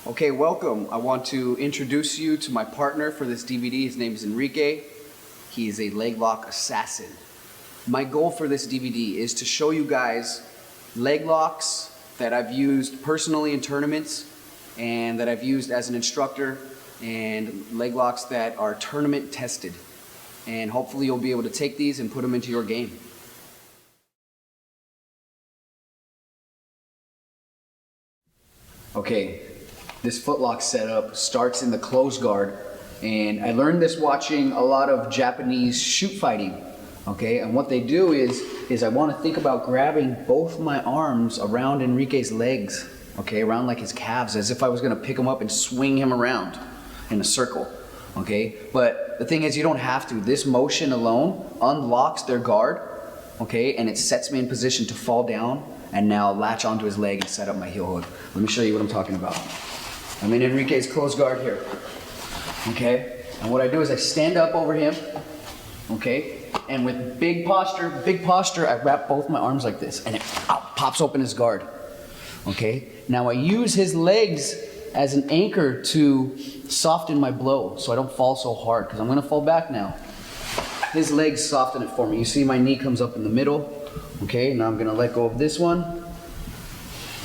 Okay, welcome. I want to introduce you to my partner for this DVD. His name is Enrique. He is a leg lock assassin. My goal for this DVD is to show you guys leg locks that I've used personally in tournaments and that I've used as an instructor, and leg locks that are tournament tested. And hopefully you'll be able to take these and put them into your game. Okay, this footlock setup starts in the closed guard, and I learned this watching a lot of Japanese shoot fighting. Okay, and what they do is I want to think about grabbing both my arms around Enrique's legs, okay, around like his calves, as if I was going to pick him up and swing him around in a circle. Okay, but the thing is, you don't have to. This motion alone unlocks their guard, okay, and it sets me in position to fall down and now latch onto his leg and set up my heel hook. Let me show you what I'm talking about. I'm in Enrique's closed guard here, okay? And what I do is I stand up over him, okay? And with big posture, I wrap both my arms like this, and it pops open his guard, okay? Now I use his legs as an anchor to soften my blow so I don't fall so hard, because I'm gonna fall back now. His legs soften it for me. You see my knee comes up in the middle. Okay, now I'm gonna let go of this one.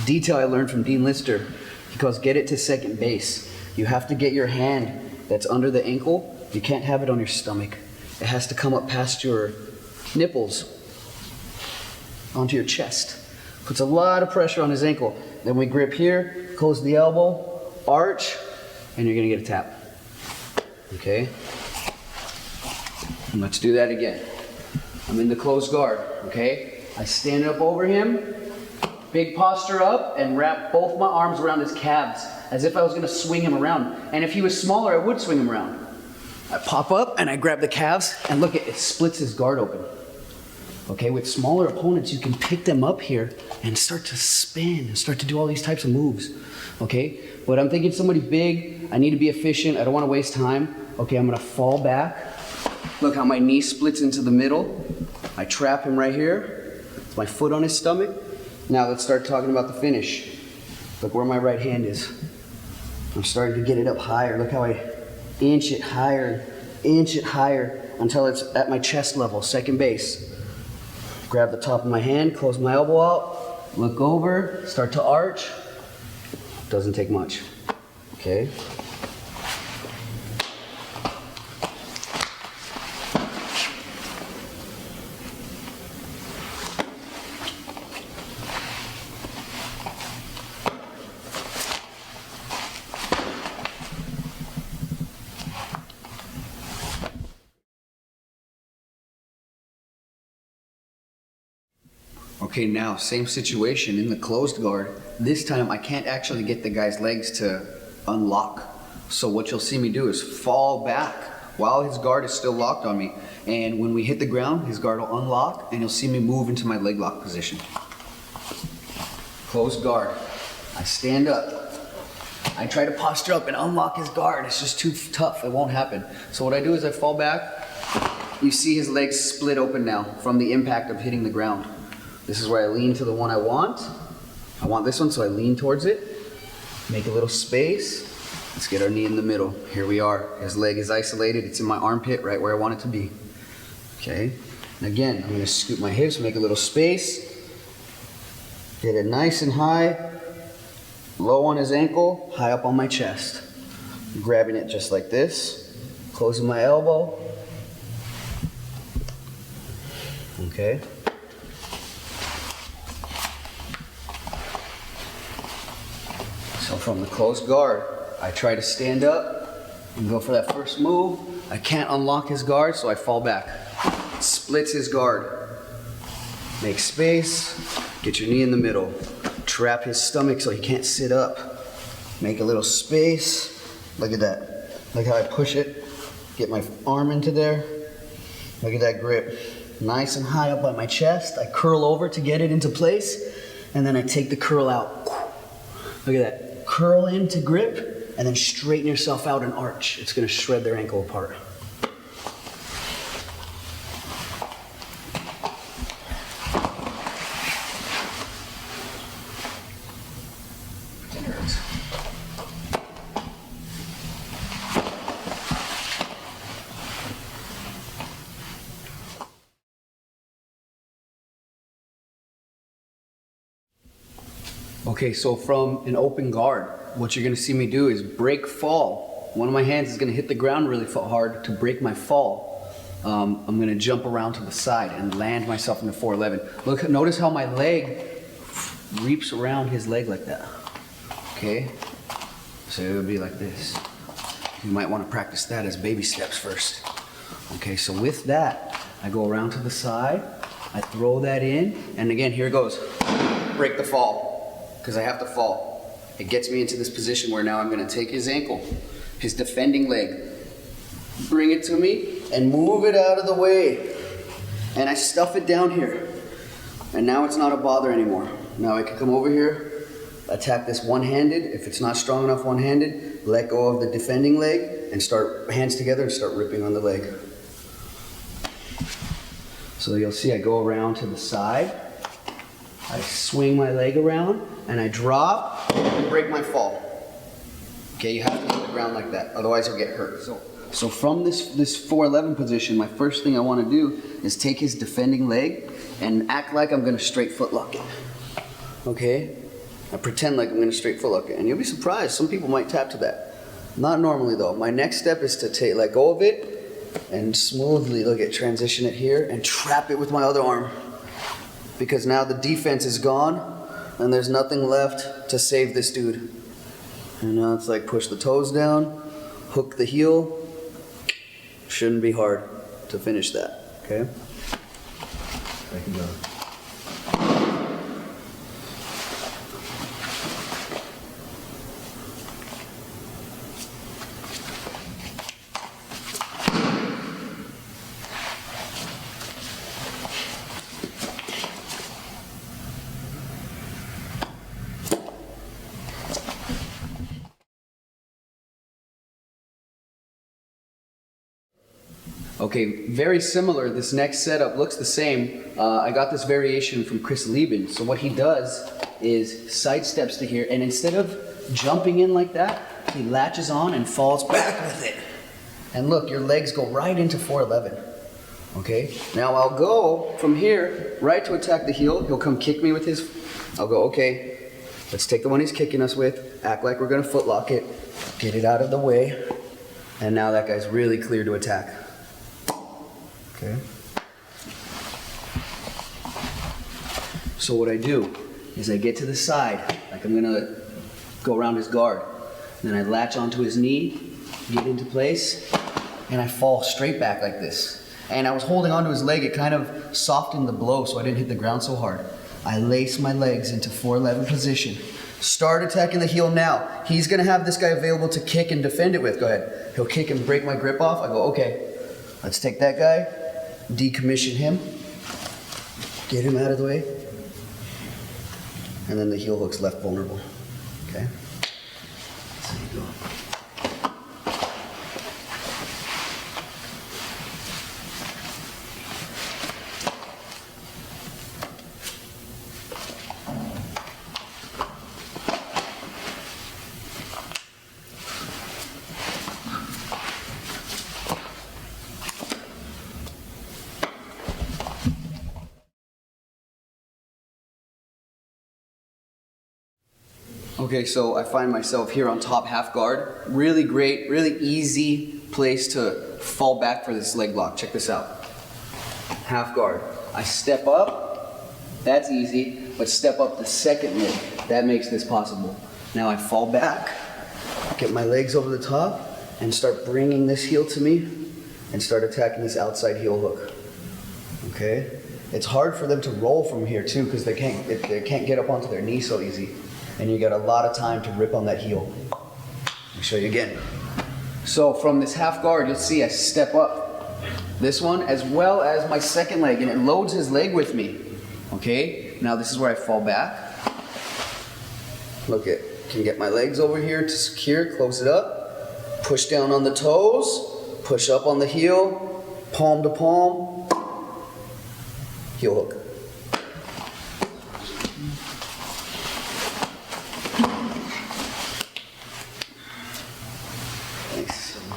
Detail I learned from Dean Lister. He calls get it to second base. You have to get your hand that's under the ankle. You can't have it on your stomach. It has to come up past your nipples onto your chest. Puts a lot of pressure on his ankle. Then we grip here, close the elbow, arch, and you're gonna get a tap. Okay? And let's do that again. I'm in the closed guard, okay? I stand up over him, big posture up, and wrap both my arms around his calves as if I was gonna swing him around. And if he was smaller, I would swing him around. I pop up and I grab the calves, and look, it splits his guard open. Okay, with smaller opponents, you can pick them up here and start to spin and start to do all these types of moves, okay? But I'm thinking somebody big, I need to be efficient, I don't wanna waste time. Okay, I'm gonna fall back. Look how my knee splits into the middle. I trap him right here. My foot on his stomach. Now let's start talking about the finish. Look where my right hand is. I'm starting to get it up higher. Look how I inch it higher until it's at my chest level, second base. Grab the top of my hand, close my elbow out, look over, start to arch. Doesn't take much, okay? Okay, now same situation in the closed guard. This time I can't actually get the guy's legs to unlock. So what you'll see me do is fall back while his guard is still locked on me. And when we hit the ground, his guard will unlock and you'll see me move into my leg lock position. Closed guard. I stand up. I try to posture up and unlock his guard. It's just too tough, it won't happen. So what I do is I fall back. You see his legs split open now from the impact of hitting the ground. This is where I lean to the one I want. I want this one, so I lean towards it. Make a little space. Let's get our knee in the middle. Here we are. His leg is isolated. It's in my armpit, right where I want it to be. Okay. And again, I'm gonna scoop my hips, make a little space. Get it nice and high. Low on his ankle, high up on my chest. Grabbing it just like this. Closing my elbow. Okay. So from the closed guard, I try to stand up and go for that first move. I can't unlock his guard, so I fall back. Splits his guard. Make space, get your knee in the middle. Trap his stomach so he can't sit up. Make a little space. Look at that. Look how I push it. Get my arm into there. Look at that grip. Nice and high up on my chest. I curl over to get it into place, and then I take the curl out. Look at that. Curl in to grip, and then straighten yourself out and arch. It's gonna shred their ankle apart. It hurts. Okay, so from an open guard, what you're gonna see me do is break fall. One of my hands is gonna hit the ground really hard to break my fall. I'm gonna jump around to the side and land myself in the 411. Look, notice how my leg reaps around his leg like that. Okay, so it would be like this. You might wanna practice that as baby steps first. Okay, so with that, I go around to the side, I throw that in, and again, here it goes. Break the fall, because I have to fall. It gets me into this position where now I'm gonna take his ankle, his defending leg, bring it to me, and move it out of the way. And I stuff it down here. And now it's not a bother anymore. Now I can come over here, attack this one-handed. If it's not strong enough one-handed, let go of the defending leg, and start hands together and start ripping on the leg. So you'll see I go around to the side, I swing my leg around, and I drop and break my fall. Okay, you have to hit the ground like that, otherwise you'll get hurt. So from this 411 position, my first thing I want to do is take his defending leg and act like I'm going to straight foot lock it. Okay? I pretend like I'm going to straight foot lock it, and you'll be surprised, some people might tap to that. Not normally though. My next step is to let go of it and smoothly, look at, transition it here and trap it with my other arm. Because now the defense is gone and there's nothing left to save this dude. And now it's like push the toes down, hook the heel. Shouldn't be hard to finish that, okay? I can go. Okay, very similar. This next setup looks the same. I got this variation from Chris Lieben. So what he does is side steps to here, and instead of jumping in like that, he latches on and falls back with it. And look, your legs go right into 411. Okay, now I'll go from here right to attack the heel. He'll come kick me with his, I'll go, okay, let's take the one he's kicking us with, act like we're gonna foot lock it, get it out of the way, and now that guy's really clear to attack. Okay. So what I do is I get to the side, like I'm gonna go around his guard. Then I latch onto his knee, get into place, and I fall straight back like this. And I was holding onto his leg, it kind of softened the blow so I didn't hit the ground so hard. I lace my legs into 411 position. Start attacking the heel now. He's gonna have this guy available to kick and defend it with. Go ahead. He'll kick and break my grip off. I go, okay, let's take that guy, decommission him, get him out of the way, and then the heel hook's left vulnerable. Okay? So you go. Okay, so I find myself here on top half guard. Really great, really easy place to fall back for this leg lock. Check this out. Half guard. I step up, that's easy, but step up the second leg. That makes this possible. Now I fall back, get my legs over the top, and start bringing this heel to me, and start attacking this outside heel hook. Okay? It's hard for them to roll from here too, because they can't get up onto their knee so easy. And you got a lot of time to rip on that heel. Let me show you again. So from this half guard, you'll see I step up this one as well as my second leg, and it loads his leg with me. Okay, now this is where I fall back. Look, can get my legs over here to secure, close it up, push down on the toes, push up on the heel, palm to palm, heel hook.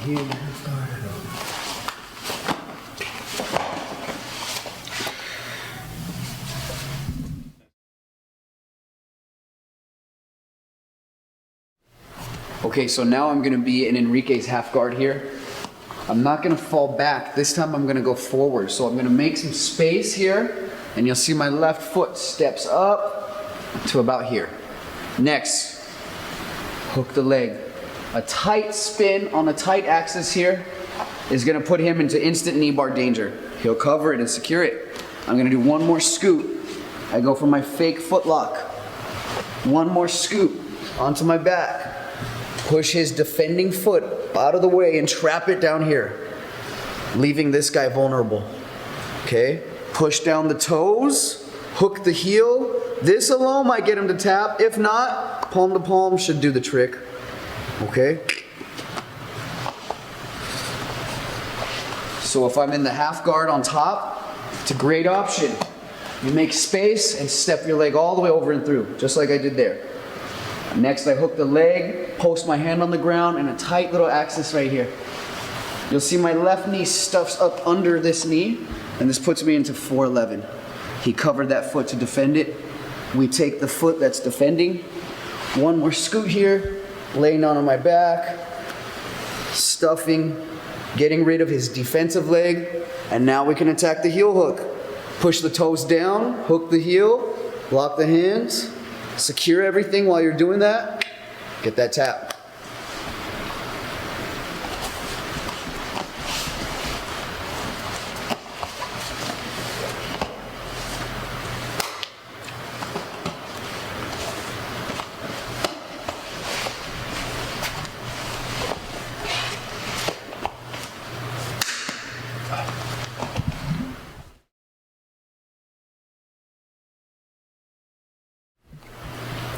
Here, half guard. Okay, so now I'm gonna be in Enrique's half guard here. I'm not gonna fall back. This time I'm gonna go forward. So I'm gonna make some space here, and you'll see my left foot steps up to about here. Next, hook the leg. A tight spin on a tight axis here is gonna put him into instant knee bar danger. He'll cover it and secure it. I'm gonna do one more scoot. I go for my fake foot lock. One more scoot onto my back. Push his defending foot out of the way and trap it down here, leaving this guy vulnerable. Okay? Push down the toes, hook the heel. This alone might get him to tap. If not, palm to palm should do the trick. Okay? So if I'm in the half guard on top, it's a great option. You make space and step your leg all the way over and through, just like I did there. Next, I hook the leg, post my hand on the ground, and a tight little axis right here. You'll see my left knee stuffs up under this knee, and this puts me into 411. He covered that foot to defend it. We take the foot that's defending. One more scoot here, laying down on my back, stuffing, getting rid of his defensive leg, and now we can attack the heel hook. Push the toes down, hook the heel, lock the hands, secure everything while you're doing that. Get that tap.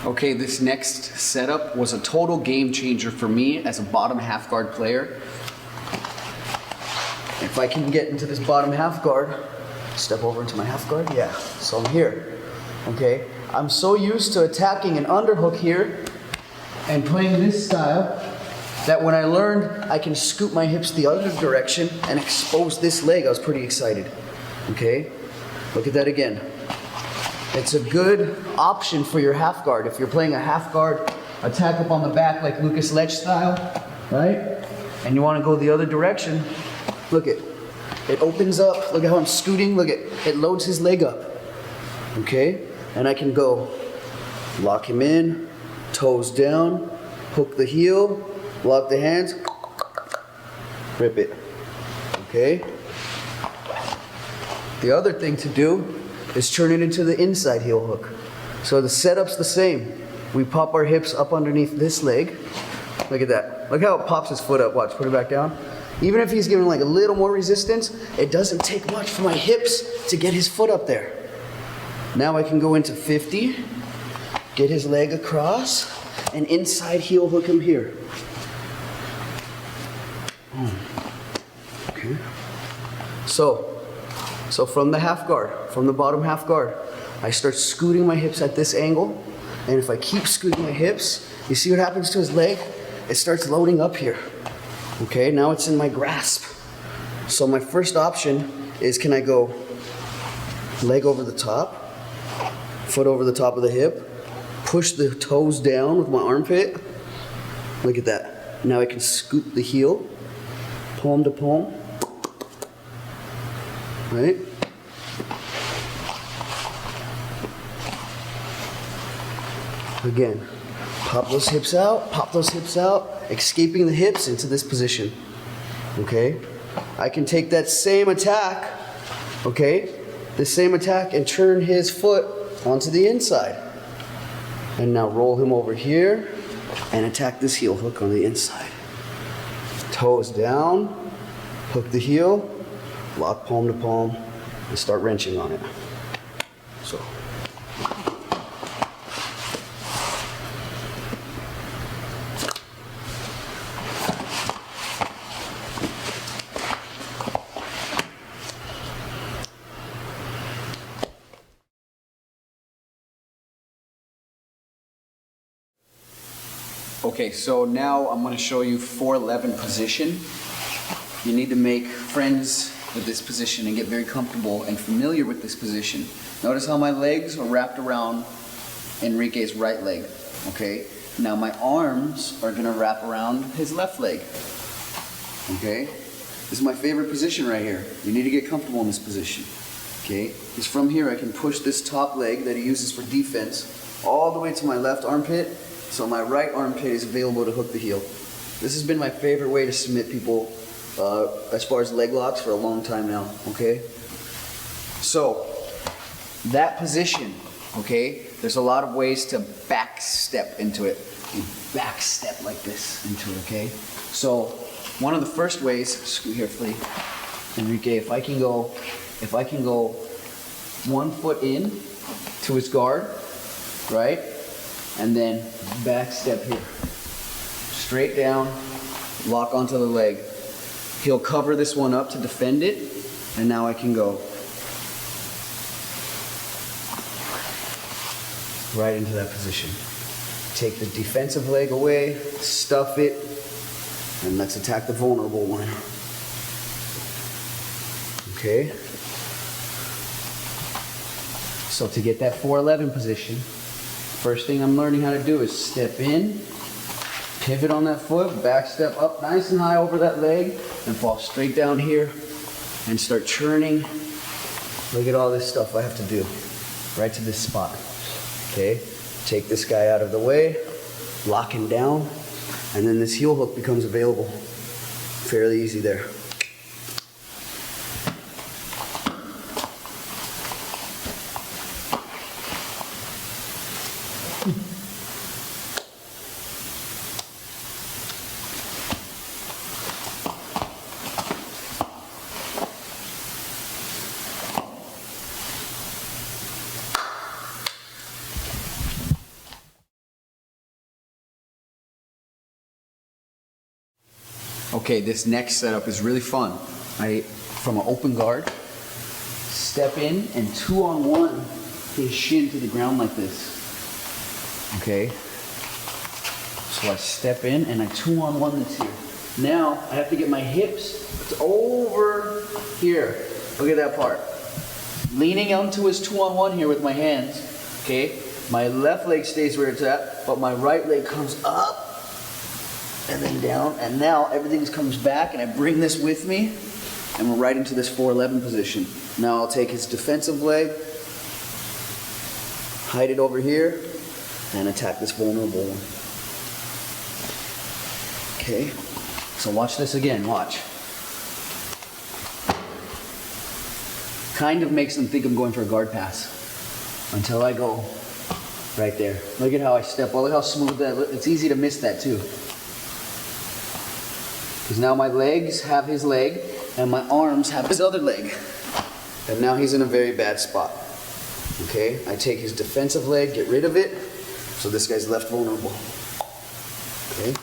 Okay, this next setup was a total game changer for me as a bottom half guard player. If I can get into this bottom half guard, step over into my half guard, yeah, so I'm here, okay? I'm so used to attacking an underhook here and playing this style that when I learned I can scoop my hips the other direction and expose this leg, I was pretty excited, okay? Look at that again. It's a good option for your half guard. If you're playing a half guard attack up on the back like Lucas Lech style, right? And you want to go the other direction, look it opens up. Look at how I'm scooting. Look it loads his leg up. Okay? And I can go lock him in, toes down, hook the heel, lock the hands, rip it. Okay? The other thing to do is turn it into the inside heel hook. So the setup's the same. We pop our hips up underneath this leg. Look at that. Look how it pops his foot up. Watch, put it back down. Even if he's giving like a little more resistance, it doesn't take much for my hips to get his foot up there. Now I can go into 50, get his leg across, and inside heel hook him here. Okay. So from the half guard, from the bottom half guard, I start scooting my hips at this angle, and if I keep scooting my hips, you see what happens to his leg? It starts loading up here. Okay, now it's in my grasp. So my first option is, can I go leg over the top, foot over the top of the hip, push the toes down with my armpit. Look at that. Now I can scoop the heel, palm to palm. Right? Again, pop those hips out, escaping the hips into this position. Okay? I can take that same attack, okay? The same attack and turn his foot onto the inside. And now roll him over here and attack this heel hook on the inside. Toes down, hook the heel, lock palm to palm, and start wrenching on it. So. Okay, so now I'm going to show you 411 position. You need to make friends with this position and get very comfortable and familiar with this position. Notice how my legs are wrapped around Enrique's right leg, okay? Now my arms are gonna wrap around his left leg. Okay? This is my favorite position right here. You need to get comfortable in this position. Okay? Because from here I can push this top leg that he uses for defense all the way to my left armpit, so my right armpit is available to hook the heel. This has been my favorite way to submit people as far as leg locks for a long time now. Okay? So, that position, okay, there's a lot of ways to back step into it. You back step like this into it, okay? So, one of the first ways, scoot here, Flea, Enrique, if I can go 1 foot in to his guard, right? And then back step here. Straight down, lock onto the leg. He'll cover this one up to defend it, and now I can go right into that position. Take the defensive leg away, stuff it, and let's attack the vulnerable one. Okay? So to get that 411 position, first thing I'm learning how to do is step in, pivot on that foot, back step up nice and high over that leg, and fall straight down here and start churning. Look at all this stuff I have to do right to this spot. Okay, take this guy out of the way, lock him down, and then this heel hook becomes available. Fairly easy there. Okay, this next setup is really fun. From an open guard, step in and 2-on-1 his shin to the ground like this. Okay? So I step in and I 2-on-1 this here. Now I have to get my hips over here. Look at that part. Leaning onto his 2-on-1 here with my hands. Okay? My left leg stays where it's at, but my right leg comes up and then down, and now everything comes back, and I bring this with me, and we're right into this 411 position. Now I'll take his defensive leg, hide it over here, and attack this vulnerable one. Okay, so watch this again, watch. Kind of makes them think I'm going for a guard pass, until I go right there. Look at how I step, look how smooth that, it's easy to miss that too. Because now my legs have his leg, and my arms have his other leg. And now he's in a very bad spot. Okay, I take his defensive leg, get rid of it, so this guy's left vulnerable. Okay.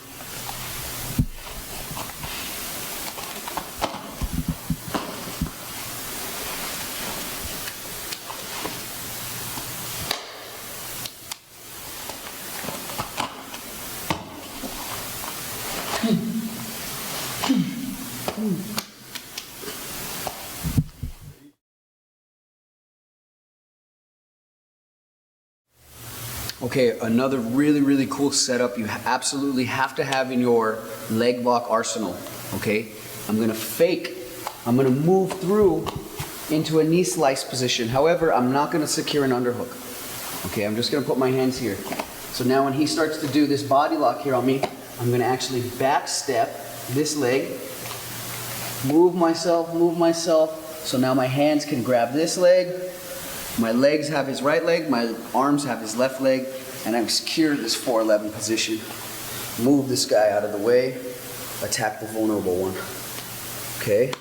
Okay, another really, really cool setup you absolutely have to have in your leg lock arsenal, okay? I'm gonna move through into a knee slice position. However, I'm not gonna secure an underhook. Okay, I'm just gonna put my hands here. So now when he starts to do this body lock here on me, I'm gonna actually back step this leg, move myself, so now my hands can grab this leg, my legs have his right leg, my arms have his left leg, and I've secured this 411 position. Move this guy out of the way, attack the vulnerable one. Okay?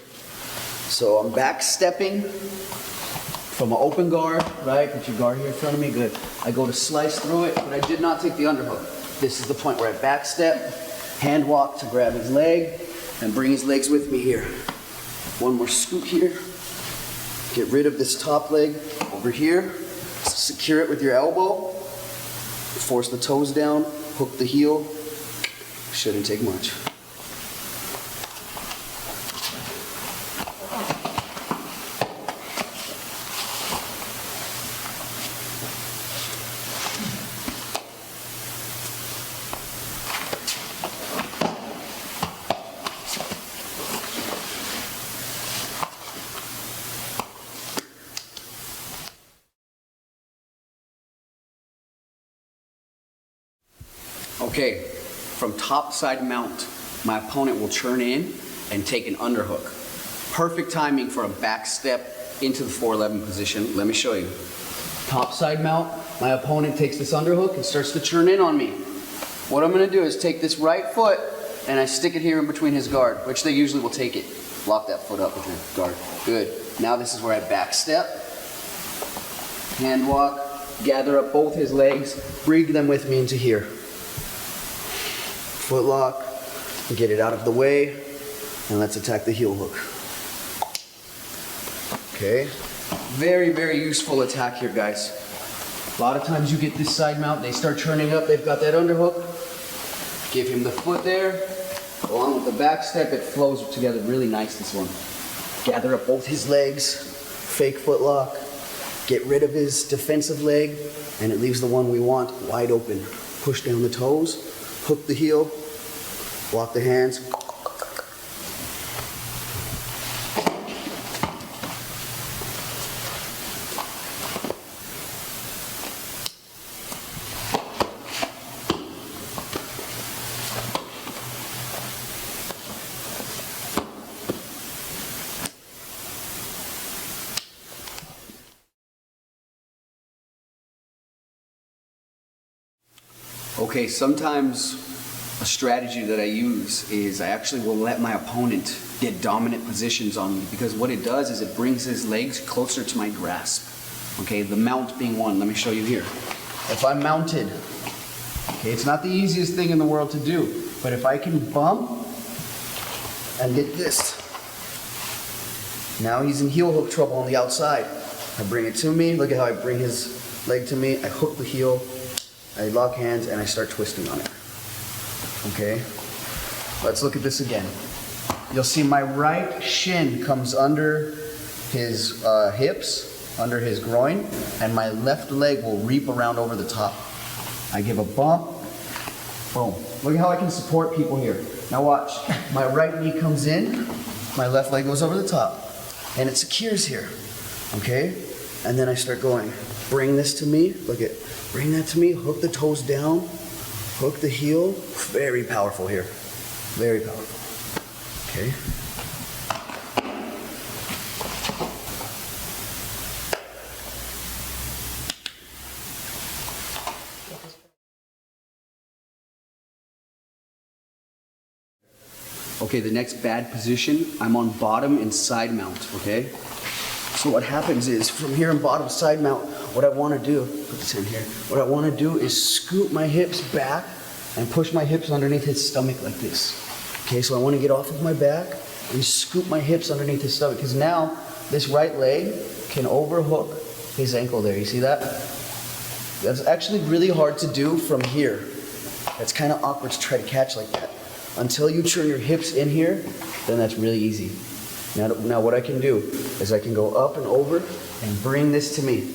So I'm back stepping from an open guard, right? Put your guard here in front of me, good. I go to slice through it, but I did not take the underhook. This is the point where I back step, hand walk to grab his leg, and bring his legs with me here. One more scoot here. Get rid of this top leg over here. Secure it with your elbow. Force the toes down. Hook the heel. Shouldn't take much. Okay, from top side mount, my opponent will turn in and take an underhook. Perfect timing for a back step into the 411 position. Let me show you. Top side mount, my opponent takes this underhook and starts to turn in on me. What I'm gonna do is take this right foot and I stick it here in between his guard, which they usually will take it. Lock that foot up with your guard. Good. Now this is where I back step, hand walk, gather up both his legs, bring them with me into here. Foot lock, get it out of the way, and let's attack the heel hook. Okay. Very, very useful attack here, guys. A lot of times you get this side mount, they start turning up, they've got that underhook. Give him the foot there. Along with the back step, it flows together really nice, this one. Gather up both his legs, fake foot lock, get rid of his defensive leg, and it leaves the one we want wide open. Push down the toes, hook the heel, lock the hands. Okay, sometimes a strategy that I use is I actually will let my opponent get dominant positions on me, because what it does is it brings his legs closer to my grasp. Okay, the mount being one. Let me show you here. If I'm mounted, okay, it's not the easiest thing in the world to do, but if I can bump and get this, now he's in heel hook trouble on the outside. I bring it to me. Look at how I bring his leg to me. I hook the heel. I lock hands and I start twisting on it. Okay, let's look at this again. You'll see my right shin comes under his hips, under his groin, and my left leg will reap around over the top. I give a bump, boom. Look at how I can support people here. Now watch, my right knee comes in, my left leg goes over the top, and it secures here, okay? And then I start going, bring this to me, look at, bring that to me, hook the toes down, hook the heel. Very powerful here. Very powerful. Okay. Okay, the next bad position, I'm on bottom and side mount, okay? So what happens is, from here in bottom side mount, what I want to do, put this in here, what I want to do is scoop my hips back and push my hips underneath his stomach like this. Okay, so I want to get off of my back and scoop my hips underneath his stomach, because now this right leg can overhook his ankle there. You see that? That's actually really hard to do from here. It's kind of awkward to try to catch like that. Until you turn your hips in here, then that's really easy. Now what I can do is I can go up and over and bring this to me.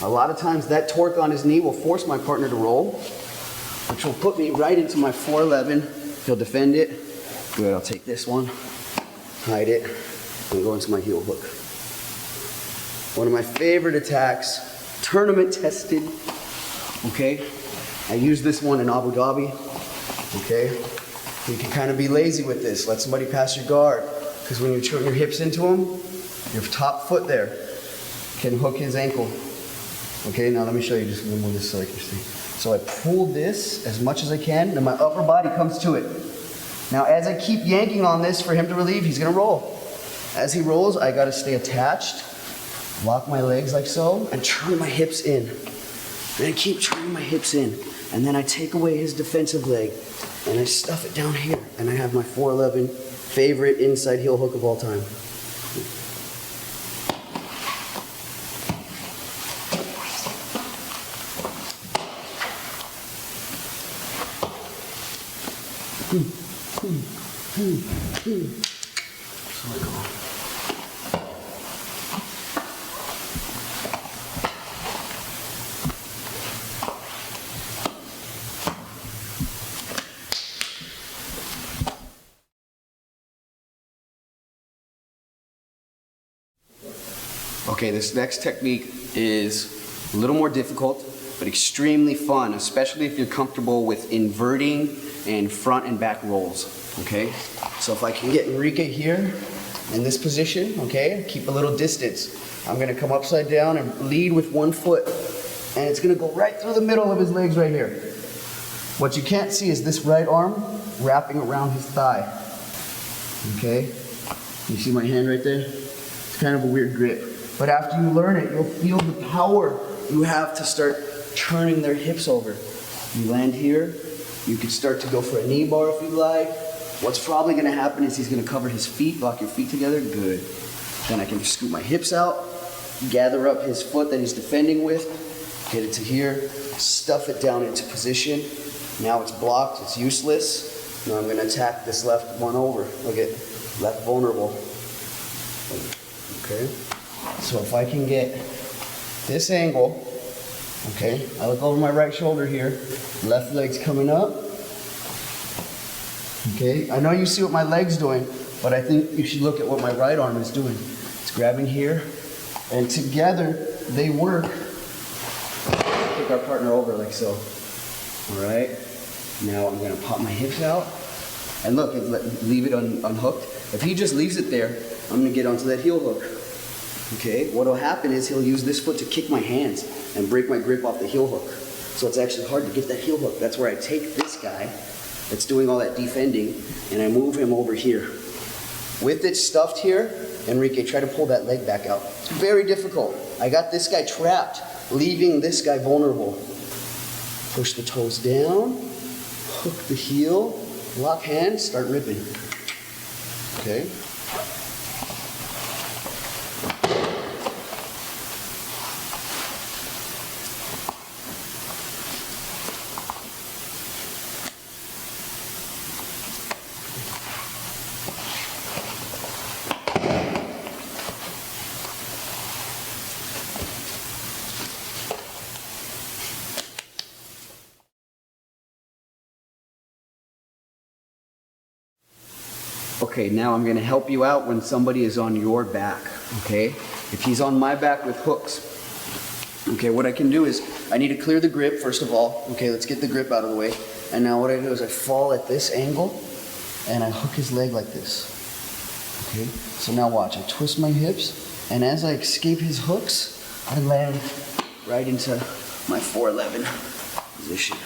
A lot of times that torque on his knee will force my partner to roll, which will put me right into my 411. He'll defend it. Good, I'll take this one, hide it, and go into my heel hook. One of my favorite attacks, tournament tested, okay? I used this one in Abu Dhabi, okay? You can kind of be lazy with this. Let somebody pass your guard. Because when you turn your hips into him, your top foot there can hook his ankle. Okay, now let me show you, just move this so I can see. So I pull this as much as I can, and my upper body comes to it. Now as I keep yanking on this for him to relieve, he's gonna roll. As he rolls, I gotta stay attached, lock my legs like so, and turn my hips in. And I keep turning my hips in. And then I take away his defensive leg, and I stuff it down here, and I have my 411 favorite inside heel hook of all time. So I go. Okay, this next technique is a little more difficult, but extremely fun, especially if you're comfortable with inverting and front and back rolls, okay? So if I can get Enrique here in this position, okay, keep a little distance. I'm gonna come upside down and lead with one foot, and it's gonna go right through the middle of his legs right here. What you can't see is this right arm wrapping around his thigh, okay? You see my hand right there? It's kind of a weird grip. But after you learn it, you'll feel the power you have to start turning their hips over. You land here, you can start to go for a knee bar if you like. What's probably gonna happen is he's gonna cover his feet, lock your feet together, good. Then I can just scoop my hips out, gather up his foot that he's defending with, get it to here, stuff it down into position. Now it's blocked, it's useless. Now I'm gonna attack this left one over. Look at left vulnerable. Okay, so if I can get this angle, okay, I look over my right shoulder here, left leg's coming up. Okay, I know you see what my leg's doing, but I think you should look at what my right arm is doing. It's grabbing here, and together they work. Kick our partner over like so. All right, now I'm gonna pop my hips out, and look, leave it unhooked. If he just leaves it there, I'm gonna get onto that heel hook. Okay, what'll happen is he'll use this foot to kick my hands and break my grip off the heel hook. So it's actually hard to get that heel hook. That's where I take this guy that's doing all that defending, and I move him over here. With it stuffed here, Enrique, try to pull that leg back out. It's very difficult. I got this guy trapped, leaving this guy vulnerable. Push the toes down, hook the heel, lock hands, start ripping. Okay? Okay, now I'm gonna help you out when somebody is on your back, okay? If he's on my back with hooks, okay, what I can do is, I need to clear the grip, first of all. Okay, let's get the grip out of the way. And now what I do is I fall at this angle, and I hook his leg like this. Okay, so now watch, I twist my hips, and as I escape his hooks, I land right into my 411 position.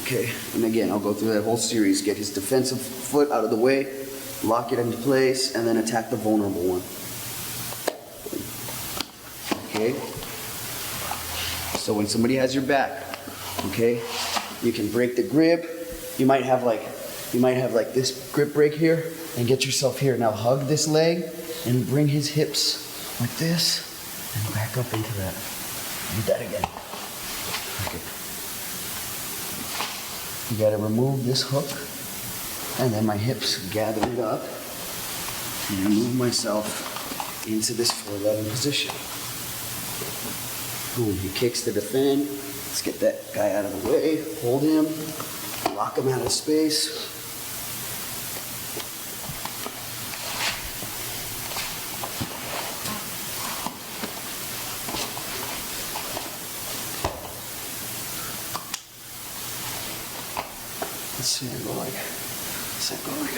Okay, and again, I'll go through that whole series, get his defensive foot out of the way, lock it into place, and then attack the vulnerable one. Okay? So when somebody has your back, okay, you can break the grip. You might have like this grip break here, and get yourself here. Now hug this leg and bring his hips like this and back up into that. Do that again. Okay. You gotta remove this hook, and then my hips gather it up, and I move myself into this 411 position. Boom, he kicks to defend. Let's get that guy out of the way, hold him, lock him out of space. Let's see it go like, what's that go like?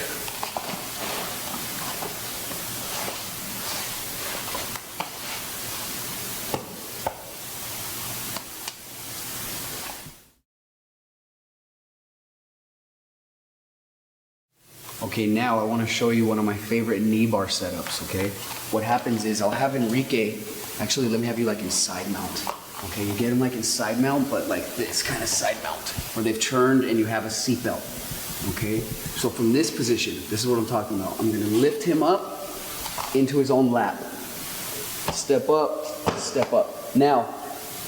Okay, now I want to show you one of my favorite knee bar setups, okay? What happens is I'll have Enrique, actually let me have you like in side mount. Okay, you get him like in side mount, but like this kind of side mount, where they've turned and you have a seatbelt. Okay, so from this position, this is what I'm talking about. I'm gonna lift him up into his own lap. Step up, step up. Now,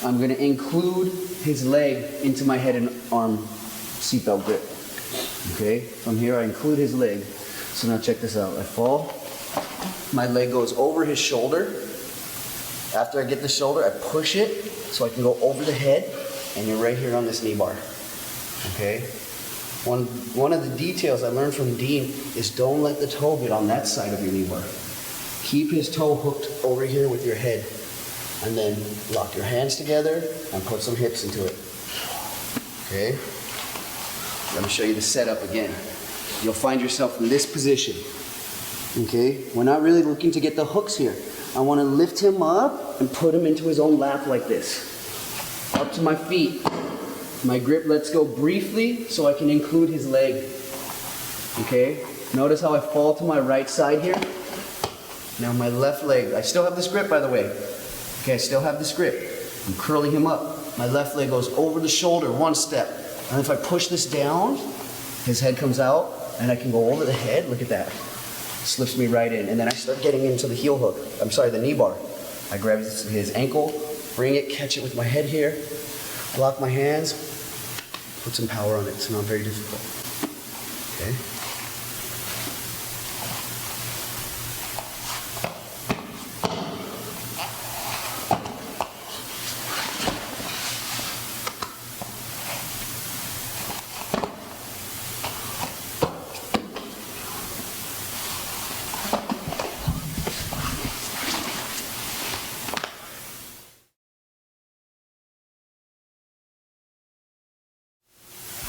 I'm gonna include his leg into my head and arm seatbelt grip. Okay, from here I include his leg. So now check this out. I fall, my leg goes over his shoulder. After I get the shoulder, I push it so I can go over the head, and you're right here on this knee bar. Okay? One of the details I learned from Dean is don't let the toe get on that side of your knee bar. Keep his toe hooked over here with your head. and then lock your hands together and put some hips into it. Okay? Let me show you the setup again. You'll find yourself in this position. Okay? We're not really looking to get the hooks here. I want to lift him up and put him into his own lap like this. Up to my feet. My grip lets go briefly so I can include his leg. Okay? Notice how I fall to my right side here? Now my left leg, I still have this grip by the way. Okay, I still have this grip. I'm curling him up. My left leg goes over the shoulder, one step. And if I push this down, his head comes out and I can go over the head. Look at that. Slips me right in. And then I start getting into the heel hook. I'm sorry, the knee bar. I grab his ankle, bring it, catch it with my head here, lock my hands, put some power on it. It's not very difficult. Okay?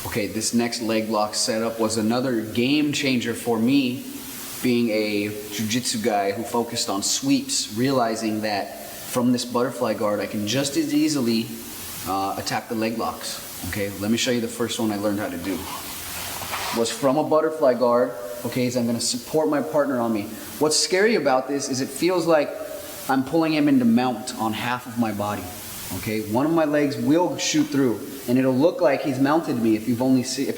Okay, this next leg lock setup was another game changer for me, being a jiu-jitsu guy who focused on sweeps, realizing that from this butterfly guard I can just as easily attack the leg locks. Okay, let me show you the first one I learned how to do. Was from a butterfly guard, okay, so I'm gonna support my partner on me. What's scary about this is it feels like I'm pulling him into mount on half of my body. Okay, one of my legs will shoot through, and it'll look like he's mounted me if you're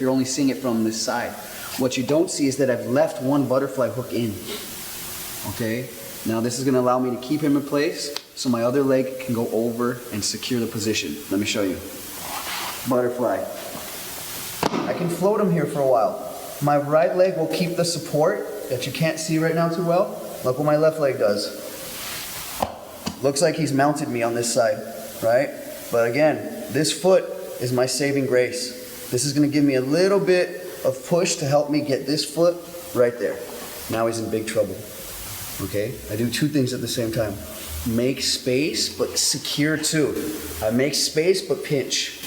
only seeing it from this side. What you don't see is that I've left one butterfly hook in. Okay, now this is going to allow me to keep him in place, so my other leg can go over and secure the position. Let me show you. Butterfly. I can float him here for a while. My right leg will keep the support that you can't see right now too well. Look what my left leg does. Looks like he's mounted me on this side. Right? But again, this foot is my saving grace. This is going to give me a little bit of push to help me get this foot right there. Now he's in big trouble. Okay? I do two things at the same time. Make space, but secure too. I make space, but pinch.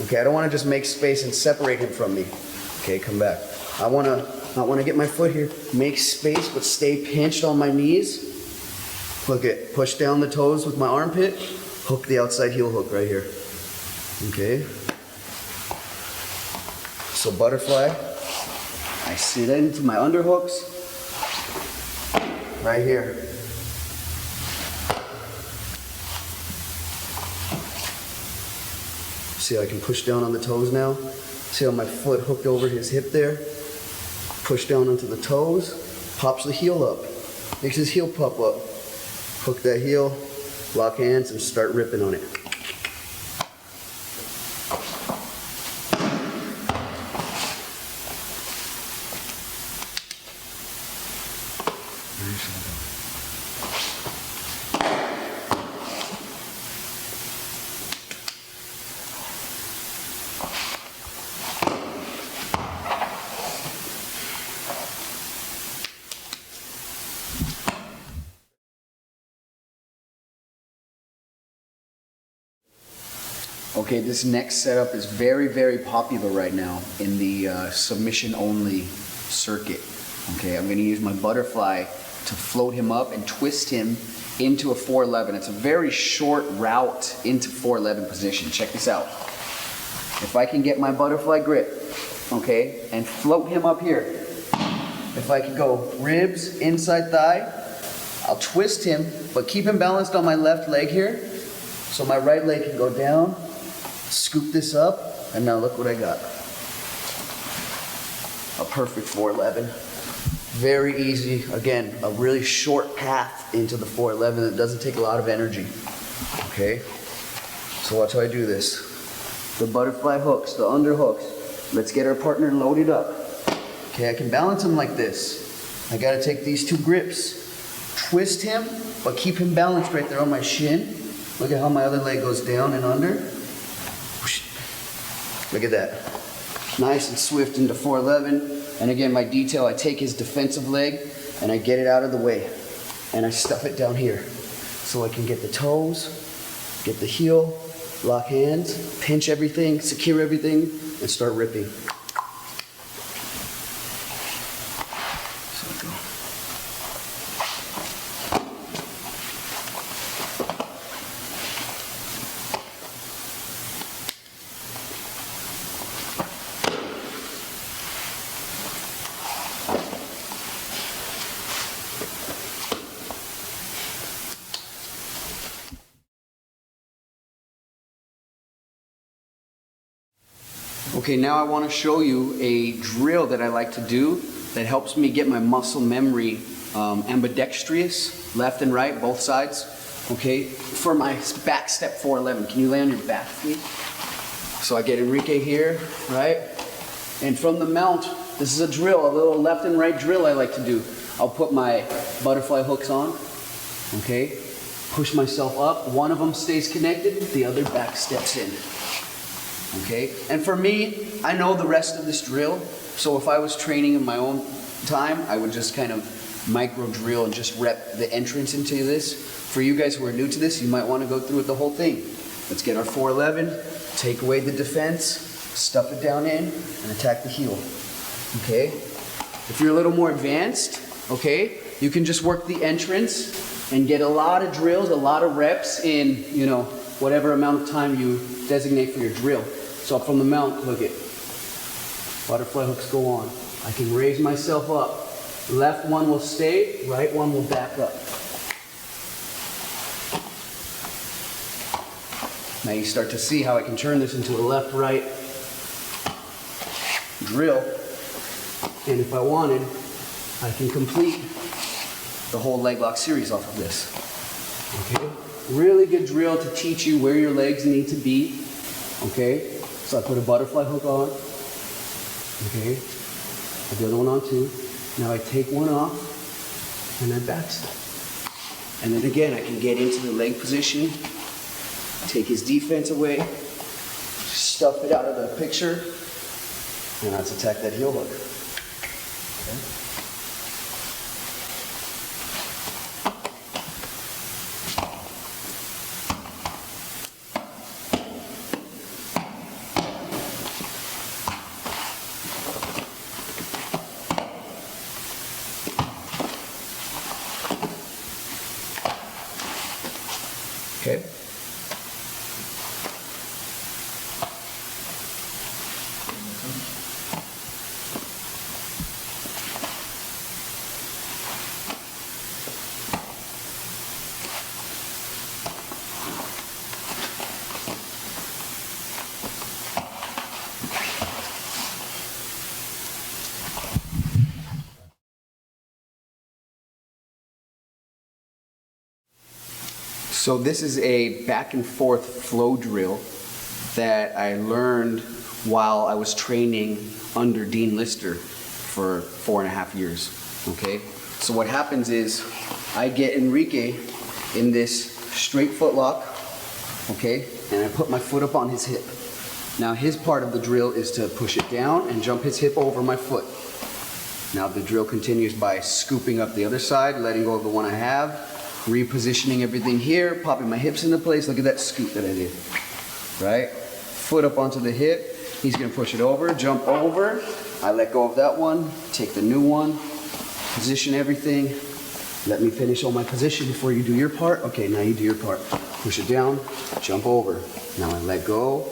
Okay? I don't want to just make space and separate him from me. Okay? Come back. I want to get my foot here. Make space, but stay pinched on my knees. Look at, push down the toes with my armpit. Hook the outside heel hook right here. Okay. So butterfly, I sit into my underhooks right here. See how I can push down on the toes now? See how my foot hooked over his hip there? Push down onto the toes, pops the heel up, makes his heel pop up. Hook that heel, lock hands, and start ripping on it. Okay, this next setup is very, very popular right now in the submission-only circuit. Okay, I'm going to use my butterfly to float him up and twist him into a 411. It's a very short route into 411 position. Check this out. If I can get my butterfly grip, okay, and float him up here. If I can go ribs, inside thigh, I'll twist him, but keep him balanced on my left leg here, so my right leg can go down. Scoop this up, and now look what I got. A perfect 411. Very easy. Again, a really short path into the 411 that doesn't take a lot of energy. Okay? So watch how I do this. The butterfly hooks, the underhooks. Let's get our partner loaded up. Okay, I can balance him like this. I gotta take these two grips, twist him, but keep him balanced right there on my shin. Look at how my other leg goes down and under. Look at that. Nice and swift into 411. And again, my detail, I take his defensive leg and I get it out of the way. And I stuff it down here. so I can get the toes, get the heel, lock hands, pinch everything, secure everything, and start ripping. So we go. Okay, now I want to show you a drill that I like to do that helps me get my muscle memory ambidextrous, left and right, both sides. Okay, for my back step 411, can you lay on your back, please? So I get Enrique here, right? And from the mount, this is a drill, a little left and right drill I like to do. I'll put my butterfly hooks on, okay? Push myself up, one of them stays connected, the other back steps in. Okay, and for me, I know the rest of this drill, so if I was training in my own time, I would just kind of micro drill and just rep the entrance into this. For you guys who are new to this, you might want to go through it the whole thing. Let's get our 411, take away the defense, stuff it down in, and attack the heel. Okay, if you're a little more advanced, okay, you can just work the entrance and get a lot of drills, a lot of reps in, you know, whatever amount of time you designate for your drill. So from the mount, look it. Butterfly hooks go on. I can raise myself up. Left one will stay, right one will back up. Now you start to see how I can turn this into a left-right drill. And if I wanted, I can complete the whole leg lock series off of this. Okay? Really good drill to teach you where your legs need to be. Okay? So I put a butterfly hook on. Okay? Put the other one on too. Now I take one off and I backstep. And then again, I can get into the leg position, take his defense away, stuff it out of the picture, and let's attack that heel hook. Okay? Okay. So this is a back and forth flow drill that I learned while I was training under Dean Lister for 4.5 years, okay? So what happens is I get Enrique in this straight foot lock, okay? And I put my foot up on his hip. Now his part of the drill is to push it down and jump his hip over my foot. Now the drill continues by scooping up the other side, letting go of the one I have, repositioning everything here, popping my hips into place. Look at that scoop that I did, right? Foot up onto the hip. He's gonna push it over, jump over. I let go of that one, take the new one, position everything. Let me finish all my position before you do your part. Okay, now you do your part. Push it down, jump over. Now I let go,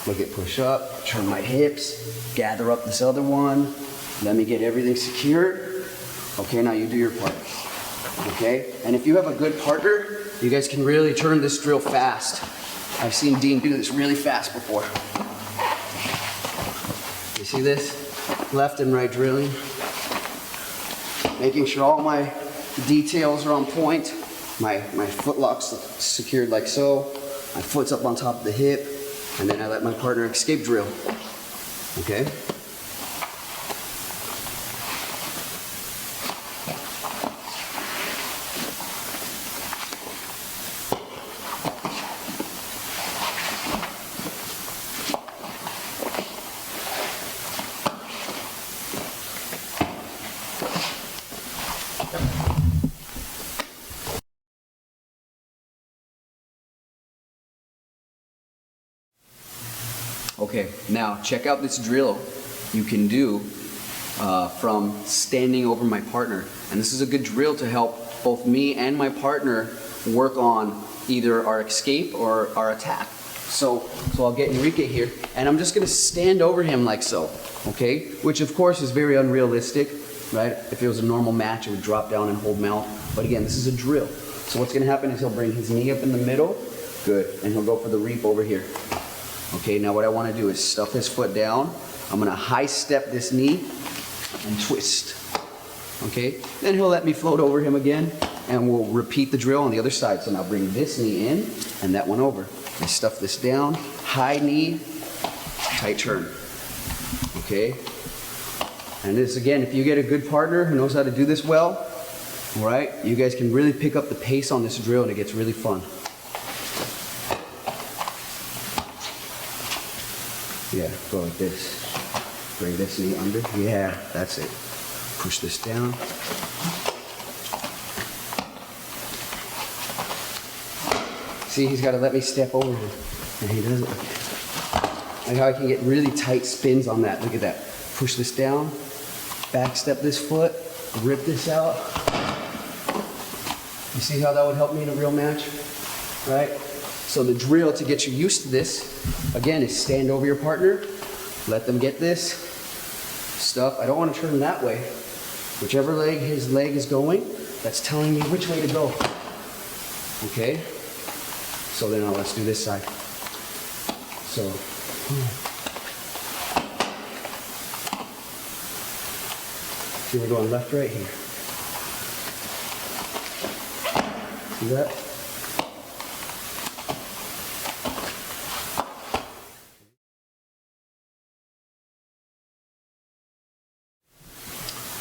look at push up, turn my hips, gather up this other one. Let me get everything secured. Okay, now you do your part. Okay, and if you have a good partner, you guys can really turn this drill fast. I've seen Dean do this really fast before. You see this? Left and right drilling. Making sure all my details are on point. My foot lock's secured like so. My foot's up on top of the hip. And then I let my partner escape drill. Okay? Okay, now check out this drill you can do from standing over my partner. And this is a good drill to help both me and my partner work on either our escape or our attack. So I'll get Enrique here, and I'm just gonna stand over him like so, okay? Which of course is very unrealistic, right? If it was a normal match, it would drop down and hold mount. But again, this is a drill. So what's gonna happen is he'll bring his knee up in the middle, good, and he'll go for the reap over here. Okay, now what I wanna do is stuff his foot down. I'm gonna high step this knee and twist, okay? Then he'll let me float over him again, and we'll repeat the drill on the other side. So now bring this knee in and that one over. I stuff this down, high knee, tight turn, okay? And this, again, if you get a good partner who knows how to do this well, all right, you guys can really pick up the pace on this drill and it gets really fun. Yeah, go like this. Bring this knee under. Yeah, that's it. Push this down. See, he's got to let me step over him, and he does it. Like how I can get really tight spins on that. Look at that. Push this down, back step this foot, rip this out. You see how that would help me in a real match, right? So the drill to get you used to this, again, is stand over your partner, let them get this stuff. I don't want to turn that way. Whichever leg his leg is going, that's telling me which way to go. Okay? So then let's do this side. So, see, we're going left, right here. See that?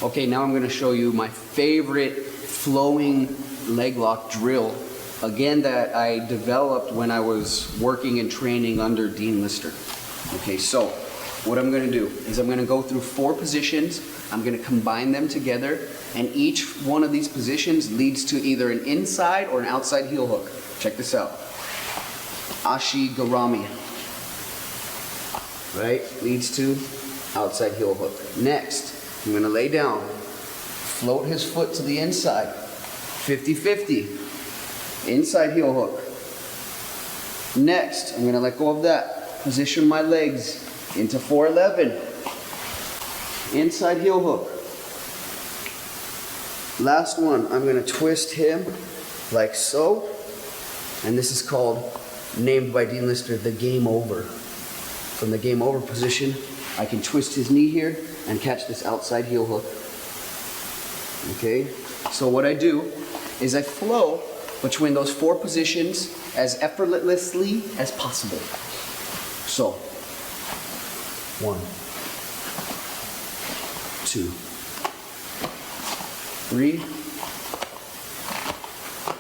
Okay, now I'm going to show you my favorite flowing leg lock drill. Again, that I developed when I was working and training under Dean Lister. Okay, so what I'm gonna do is I'm gonna go through 4 positions, I'm gonna combine them together, and each one of these positions leads to either an inside or an outside heel hook. Check this out. Ashi Garami, right, leads to outside heel hook. Next, I'm gonna lay down, float his foot to the inside, 50-50. Inside heel hook. Next, I'm going to let go of that. Position my legs into 411. Inside heel hook. Last one, I'm going to twist him like so. And this is called, named by Dean Lister, the game over. From the game over position, I can twist his knee here and catch this outside heel hook. Okay? So what I do is I flow between those 4 positions as effortlessly as possible. So, 1, 2, 3,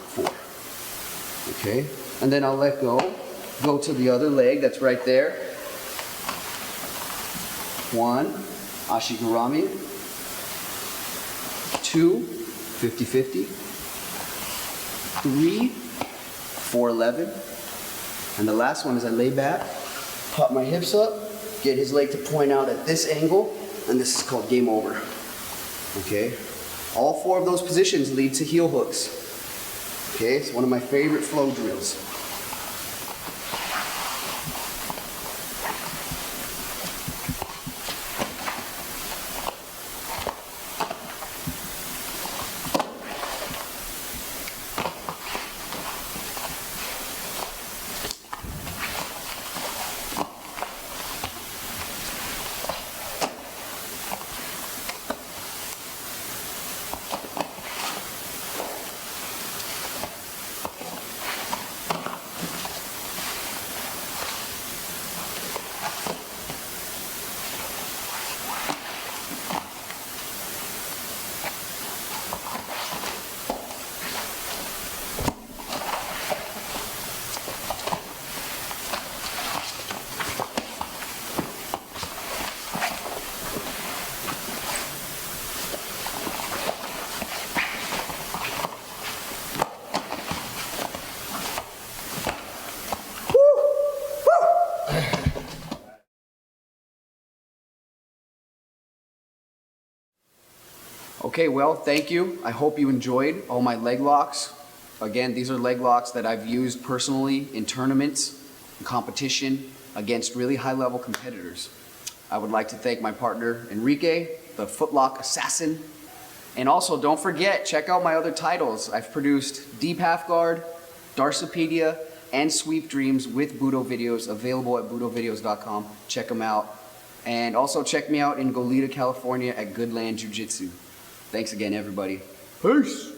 4. Okay, and then I'll let go to the other leg that's right there. 1, Ashigarami. 2, 50-50. 3, 411. And the last one is I lay back, pop my hips up, get his leg to point out at this angle, and this is called game over. Okay? All 4 of those positions lead to heel hooks. Okay? It's one of my favorite flow drills. Okay, well, thank you. I hope you enjoyed all my leg locks. Again, these are leg locks that I've used personally in tournaments, in competition, against really high-level competitors. I would like to thank my partner, Enrique, the Footlock Assassin. And also, don't forget, check out my other titles. I've produced Deep Half Guard, Darsopedia, and Sweep Dreams with Budo videos, available at budovideos.com. Check them out. And also check me out in Goleta, California at Goodland Jiu-Jitsu. Thanks again, everybody. Peace.